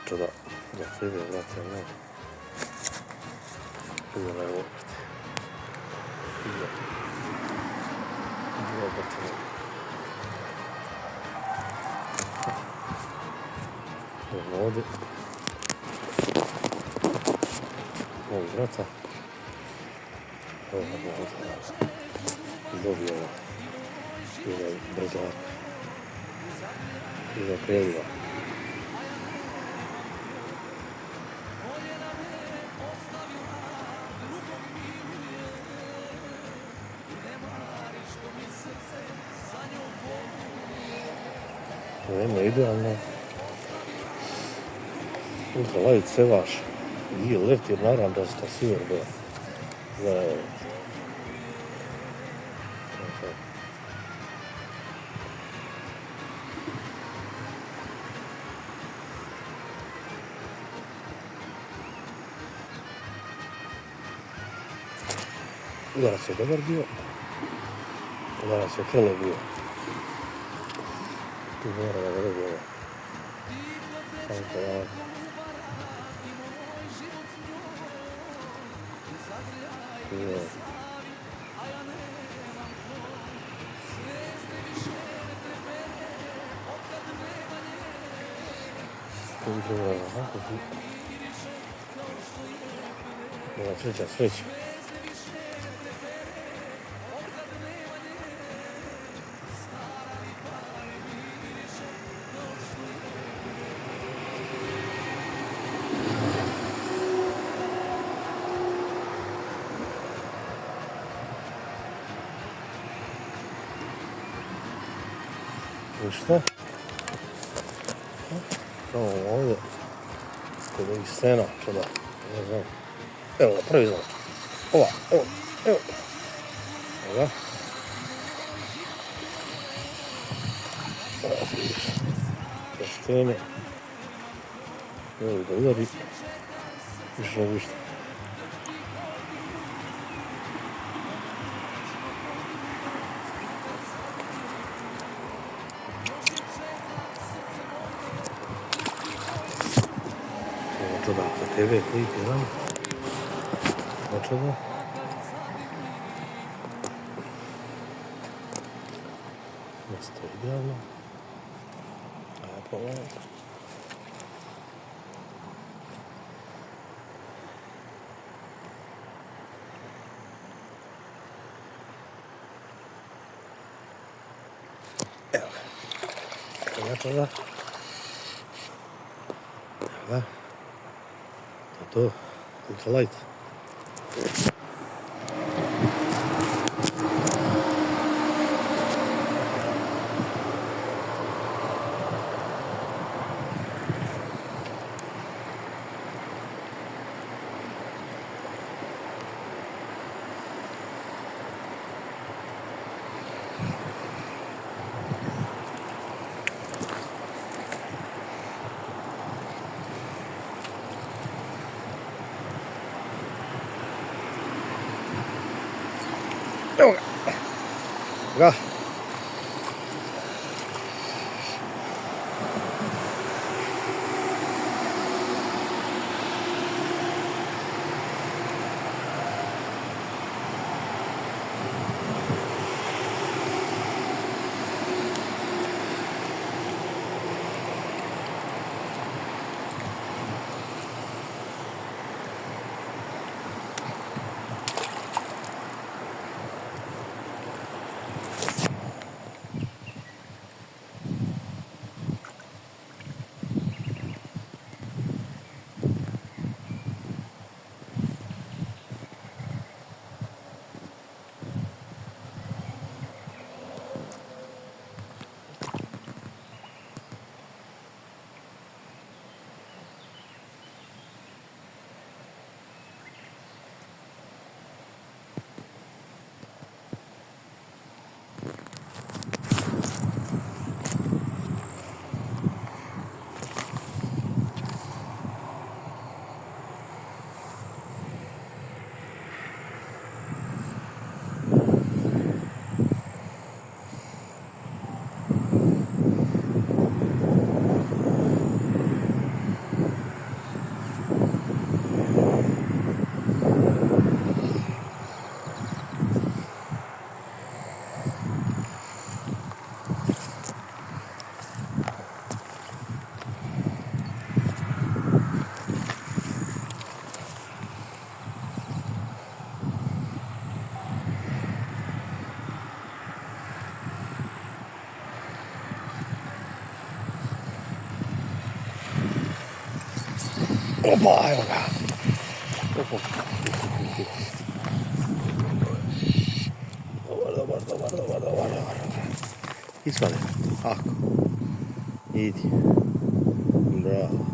čuda. Da te ide, brate, ne. Ide na evo, brate. Ide. Ide, brate, ne. Evo ovdje. Ovo vrata. Evo ovdje. Dobio ovo. Ide brzak. Ide prijeliva. Nema idealno. Ultralight sevaš. I left je narandasta sir bio. Za evo. Udarac je dobar bio. Udarac je krle bio. Tu mora da ga dobije. Samo to ovako. Yeah. Sreća. I šta? Pravo ovdje. Kod ovih scena, čuda. Ne znam. Evo ga, prvi znak. Ova, evo. Evo ga. Ova se vidiš. Za stene. Evo da udari. Više nego ništa. Čuda, za TV klip jedan. Čuda. Mjesto je idealno. A ja pogledam. Evo ga. Čuda. Evo ga. To ultralight. Evo ga. Opa, evo ga. Dobar. Ispade. Ako. Idi. Bravo.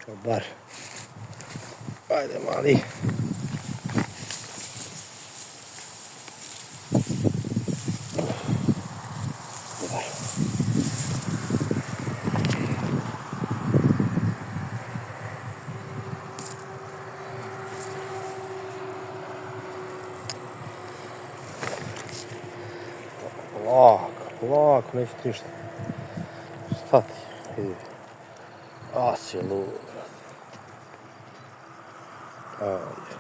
Dobar. Ajde mali. Dobar. Lako, neće ti ništa. Stati, vidi. As je lud. Ajde.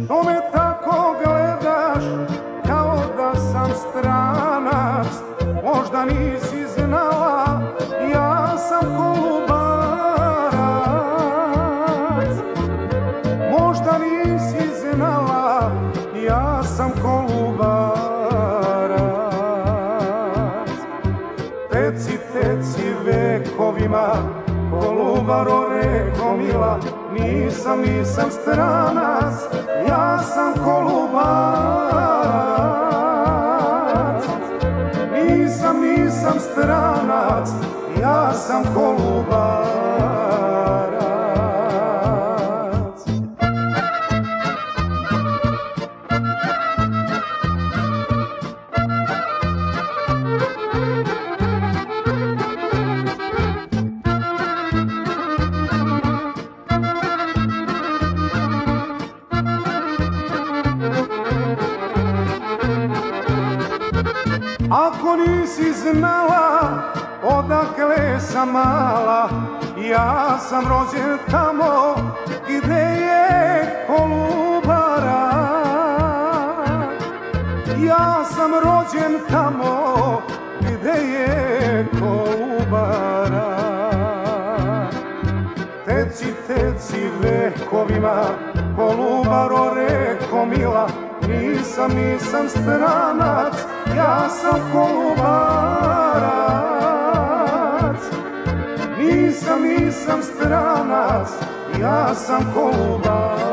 Što me tako gledaš, kao da sam stranac? Možda nisi znala, ja sam Kolubarac. Možda nisi znala, ja sam Kolubarac. Teci vekovima, Kolubaro reko mila, nisam stranac, ja sam Kolubarac. Nisam stranac, ja sam Kolubarac. Ako nisi znala odakle sam mala, ja sam rođen tamo gde je Kolubara. Ja sam rođen tamo gde je Kolubara. Teci, teci vekovima, Kolubaro reko mila, nisam stranac, ja sam Kolubarac. Nisam stranac, ja sam Kolubarac.